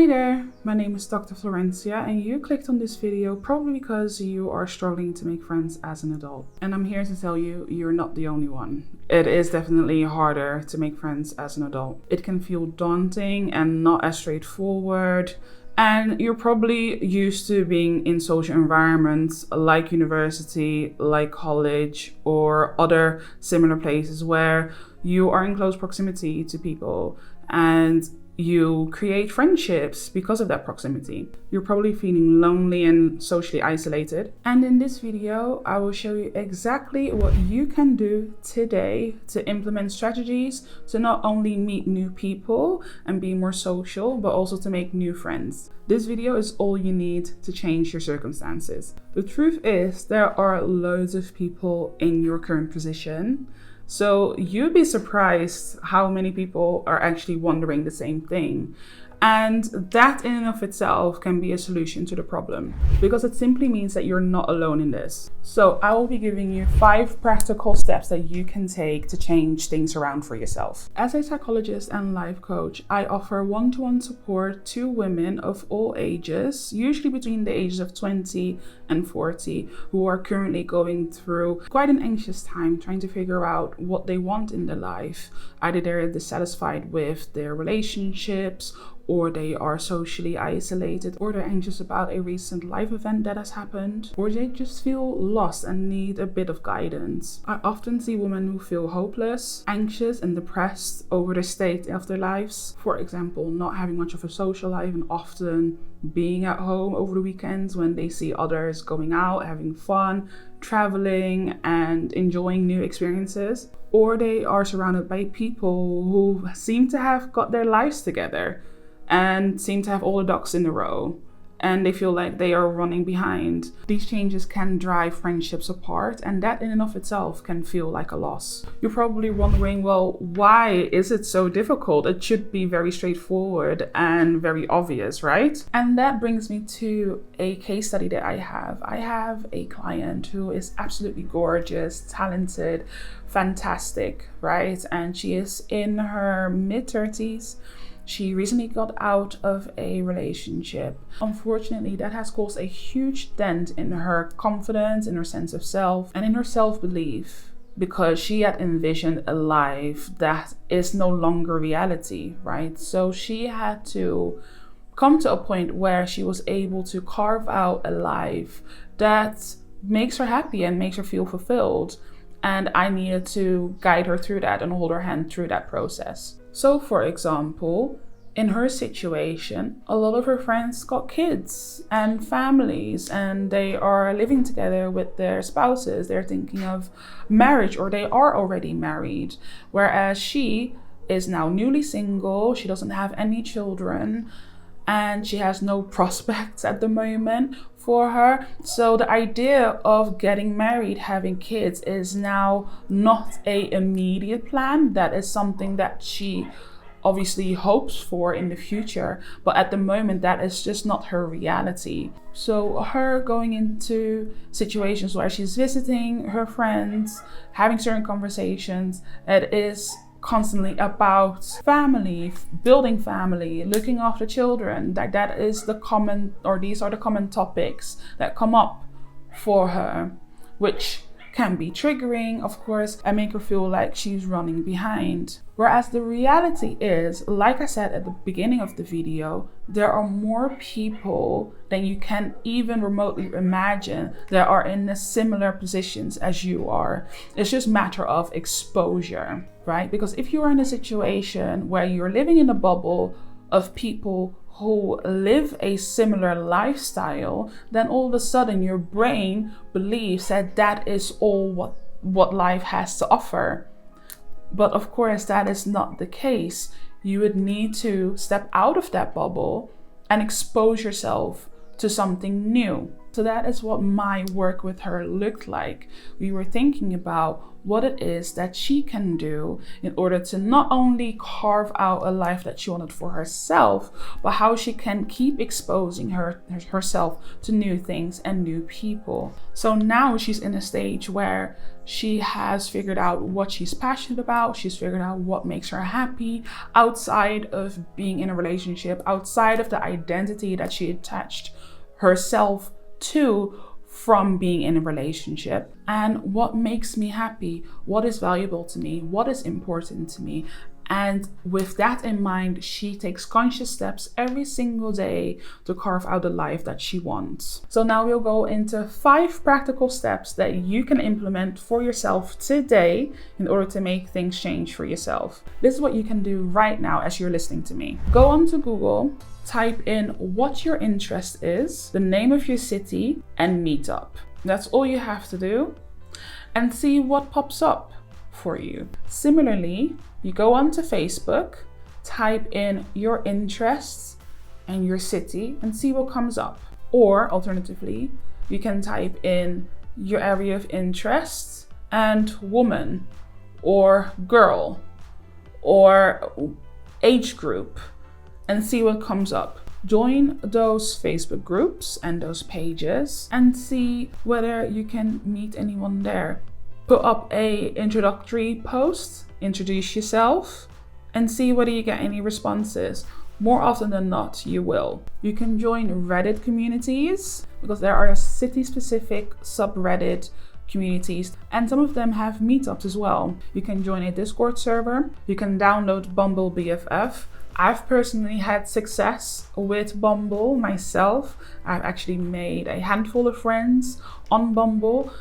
Hi there, my name is Dr. Florencia and you clicked on this video probably because you are struggling to make friends as an adult. And I'm here to tell you, you're not the only one. It is definitely harder to make friends as an adult. It can feel daunting and not as straightforward. And you're probably used to being in social environments like university, like college, or other similar places where you are in close proximity to people and you create friendships because of that proximity. You're probably feeling lonely and socially isolated. And in this video, I will show you exactly what you can do today to implement strategies to not only meet new people and be more social, but also to make new friends. This video is all you need to change your circumstances. The truth is, there are loads of people in your current position. So you'd be surprised how many people are actually wondering the same thing. And that in and of itself can be a solution to the problem because it simply means that you're not alone in this. So I will be giving you 5 practical steps that you can take to change things around for yourself. As a psychologist and life coach, I offer one-to-one support to women of all ages, usually between the ages of 20 and 40, who are currently going through quite an anxious time trying to figure out what they want in their life. Either they're dissatisfied with their relationships, or they are socially isolated, or they're anxious about a recent life event that has happened, or they just feel lost and need a bit of guidance. I often see women who feel hopeless, anxious, and depressed over the state of their lives. For example, not having much of a social life and often being at home over the weekends when they see others going out, having fun, traveling, and enjoying new experiences. Or they are surrounded by people who seem to have got their lives together and seem to have all the ducks in a row, and they feel like they are running behind. These changes can drive friendships apart, and that in and of itself can feel like a loss. You're probably wondering, well, why is it so difficult? It should be very straightforward and very obvious, right? And that brings me to a case study that I have. I have a client who is absolutely gorgeous, talented, fantastic, right? And she is in her mid-30s. She recently got out of a relationship. Unfortunately, that has caused a huge dent in her confidence, in her sense of self, and in her self-belief, because she had envisioned a life that is no longer reality, right? So she had to come to a point where she was able to carve out a life that makes her happy and makes her feel fulfilled. And I needed to guide her through that and hold her hand through that process. So for example, in her situation, a lot of her friends got kids and families, and they are living together with their spouses. They're thinking of marriage, or they are already married. Whereas she is now newly single, she doesn't have any children, and she has no prospects at the moment for her. So the idea of getting married, having kids is now not an immediate plan. That is something that she obviously hopes for in the future, but at the moment that is just not her reality. So her going into situations where she's visiting her friends, having certain conversations, it is constantly about family, building family, looking after children. That is the common, or these are the common topics that come up for her, which can be triggering, of course, and make her feel like she's running behind. Whereas the reality is, like I said at the beginning of the video, there are more people than you can even remotely imagine that are in the similar positions as you are. It's just a matter of exposure, right? Because if you are in a situation where you're living in a bubble of people who live a similar lifestyle, then all of a sudden your brain believes that that is all what life has to offer. But of course, that is not the case. You would need to step out of that bubble and expose yourself to something new. So that is what my work with her looked like. We were thinking about what it is that she can do in order to not only carve out a life that she wanted for herself, but how she can keep exposing herself to new things and new people. So now she's in a stage where She has figured out what she's passionate about. She's figured out what makes her happy outside of being in a relationship, outside of the identity that she attached herself to from being in a relationship. And what makes me happy? What is valuable to me? What is important to me? And with that in mind, she takes conscious steps every single day to carve out the life that she wants. So now we'll go into 5 practical steps that you can implement for yourself today in order to make things change for yourself. This is what you can do right now as you're listening to me. Go onto Google, type in what your interest is, the name of your city, and meetup. That's all you have to do, and see what pops up for you. Similarly, you go onto Facebook, type in your interests and your city and see what comes up. Or alternatively, you can type in your area of interests and woman or girl or age group and see what comes up. Join those Facebook groups and those pages and see whether you can meet anyone there. Put up a introductory post, introduce yourself, and see whether you get any responses. More often than not, you will. You can join Reddit communities because there are city-specific subreddit communities, and some of them have meetups as well. You can join a Discord server. You can download Bumble BFF. I've personally had success with Bumble myself. I've actually made a handful of friends on Bumble.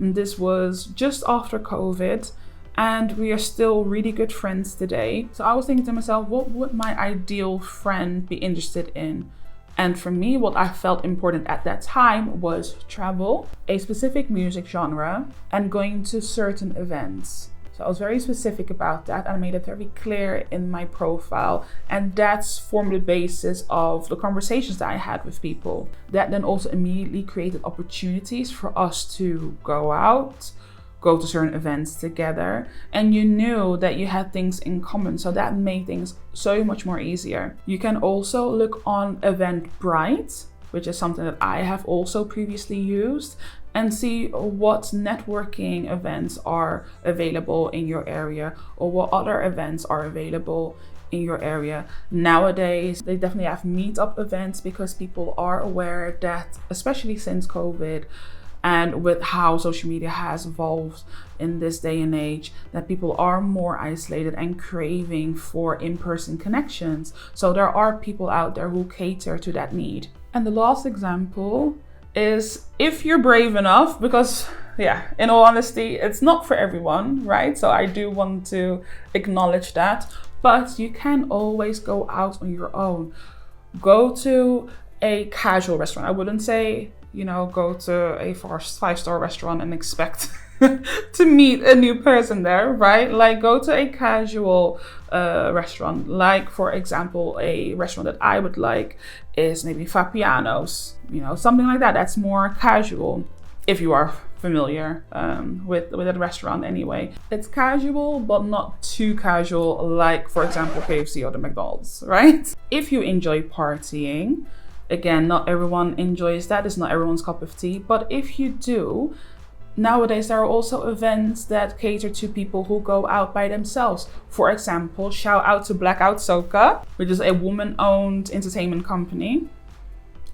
This was just after COVID, and we are still really good friends today. So I was thinking to myself, what would my ideal friend be interested in? And for me, what I felt important at that time was travel, a specific music genre, and going to certain events. So I was very specific about that, and I made it very clear in my profile, and that's formed the basis of the conversations that I had with people. That then also immediately created opportunities for us to go out, go to certain events together, and you knew that you had things in common, so that made things so much more easier. You can also look on Eventbrite, which is something that I have also previously used, and see what networking events are available in your area or what other events are available in your area. Nowadays, they definitely have meetup events because people are aware that, especially since COVID and with how social media has evolved in this day and age, that people are more isolated and craving for in-person connections. So there are people out there who cater to that need. And the last example is if you're brave enough, because in all honesty, it's not for everyone, right? So I do want to acknowledge that, but you can always go out on your own. Go to a casual restaurant. I wouldn't say, go to a 5-star restaurant and expect to meet a new person there, right? Like, go to a casual restaurant. Like, for example, a restaurant that I would like is maybe Fabiano's, something like that. That's more casual, if you are familiar with that restaurant anyway. It's casual, but not too casual, like, for example, KFC or the McDonald's, right? If you enjoy partying, again, not everyone enjoys that. It's not everyone's cup of tea. But if you do, nowadays there are also events that cater to people who go out by themselves. For example, shout out to Blackout Soca, which is a woman-owned entertainment company.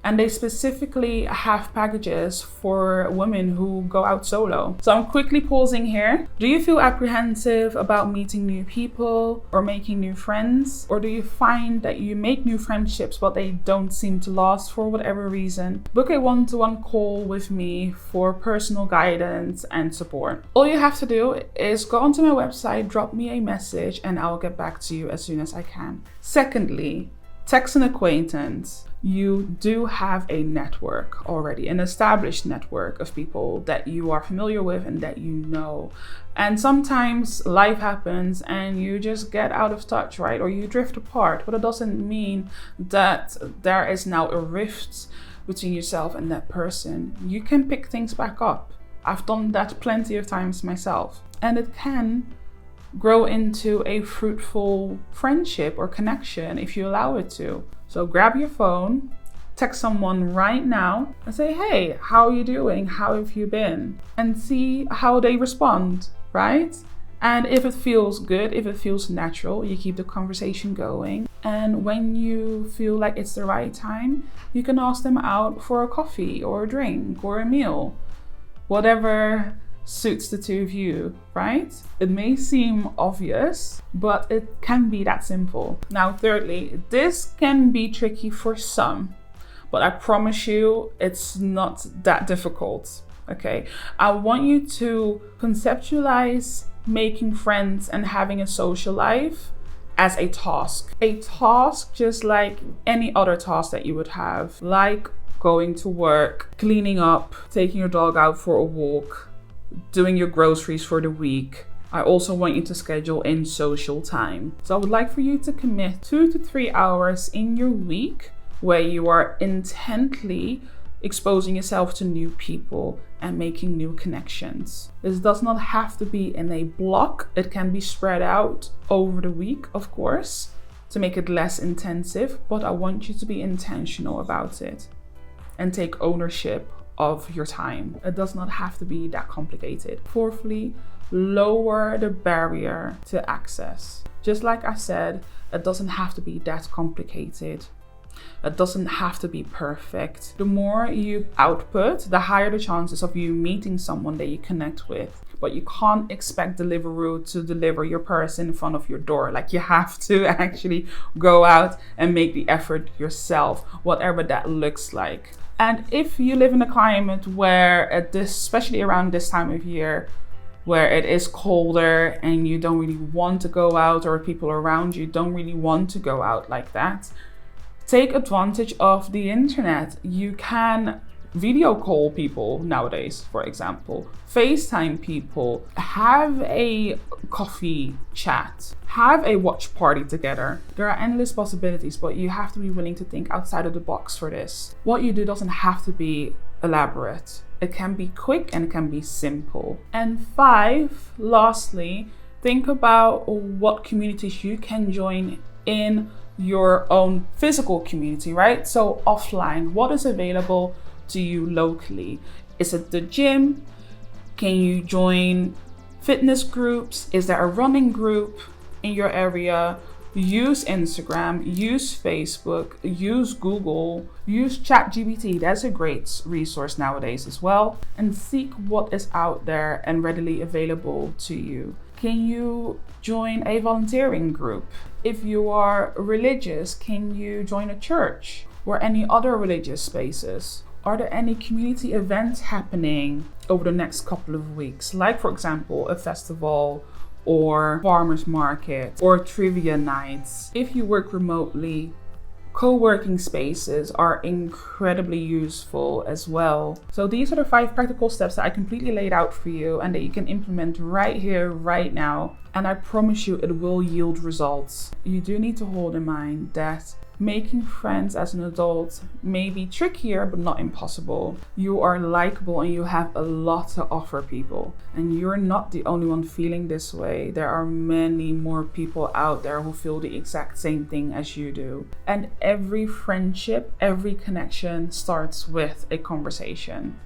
And they specifically have packages for women who go out solo. So I'm quickly pausing here. Do you feel apprehensive about meeting new people or making new friends? Or do you find that you make new friendships but they don't seem to last for whatever reason? Book a one-to-one call with me for personal guidance and support. All you have to do is go onto my website, drop me a message, and I'll get back to you as soon as I can. Secondly, text an acquaintance. You do have a network already, an established network of people that you are familiar with and that you know. And sometimes life happens and you just get out of touch, right? Or you drift apart. But it doesn't mean that there is now a rift between yourself and that person. You can pick things back up. I've done that plenty of times myself. And it can grow into a fruitful friendship or connection if you allow it to. So grab your phone, Text someone right now and say, hey, how are you doing? How have you been? And see how they respond, right? And if it feels good, if it feels natural, you keep the conversation going. And when you feel like it's the right time, you can ask them out for a coffee or a drink or a meal, whatever suits the two of you, right? It may seem obvious, but it can be that simple. Now, thirdly, this can be tricky for some, but I promise you it's not that difficult, okay? I want you to conceptualize making friends and having a social life as a task. A task just like any other task that you would have, like going to work, cleaning up, taking your dog out for a walk, doing your groceries for the week. I also want you to schedule in social time. So I would like for you to commit 2 to 3 hours in your week where you are intently exposing yourself to new people and making new connections. This does not have to be in a block. It can be spread out over the week, of course, to make it less intensive, but I want you to be intentional about it and take ownership of your time. It does not have to be that complicated. Fourthly, lower the barrier to access. Just like I said, it doesn't have to be that complicated. It doesn't have to be perfect. The more you output, the higher the chances of you meeting someone that you connect with. But you can't expect Deliveroo to deliver your purse in front of your door. Like, you have to actually go out and make the effort yourself, whatever that looks like. And if you live in a climate where, especially around this time of year, where it is colder and you don't really want to go out, or people around you don't really want to go out like that, take advantage of the internet. You can video call people nowadays, for example, FaceTime people, have a coffee chat, have a watch party together. There are endless possibilities, but you have to be willing to think outside of the box for this. What you do doesn't have to be elaborate. It can be quick and it can be simple. And 5, lastly, think about what communities you can join in your own physical community, right? So offline, what is available to you locally? Is it the gym? Can you join fitness groups? Is there a running group in your area? Use Instagram, use Facebook, use Google, use ChatGPT. That's a great resource nowadays as well. And seek what is out there and readily available to you. Can you join a volunteering group? If you are religious, can you join a church or any other religious spaces? Are there any community events happening over the next couple of weeks? Like, for example, a festival or farmers market or trivia nights. If you work remotely, co-working spaces are incredibly useful as well. So these are the 5 practical steps that I completely laid out for you and that you can implement right here, right now. And I promise you it will yield results. You do need to hold in mind that making friends as an adult may be trickier, but not impossible. You are likable and you have a lot to offer people. And you're not the only one feeling this way. There are many more people out there who feel the exact same thing as you do. And every friendship, every connection starts with a conversation.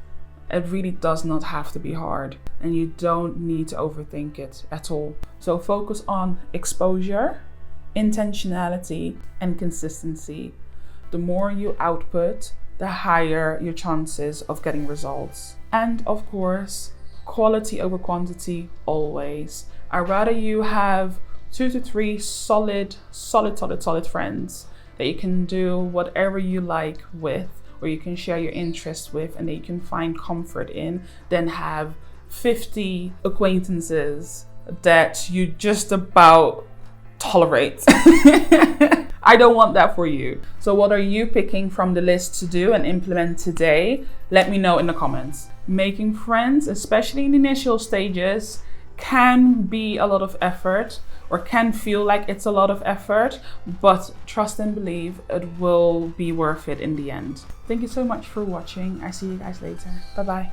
It really does not have to be hard, and you don't need to overthink it at all. So focus on exposure, intentionality, and consistency. The more you output, the higher your chances of getting results. And of course, quality over quantity always. I'd rather you have 2 to 3 solid friends that you can do whatever you like with, or you can share your interests with, and that you can find comfort in, than have 50 acquaintances that you just about tolerate. I don't want that for you. So what are you picking from the list to do and implement today? Let me know in the comments. Making friends, especially in the initial stages, can be a lot of effort, or can feel like it's a lot of effort, but trust and believe it will be worth it in the end. Thank you so much for watching. I see you guys later. Bye bye.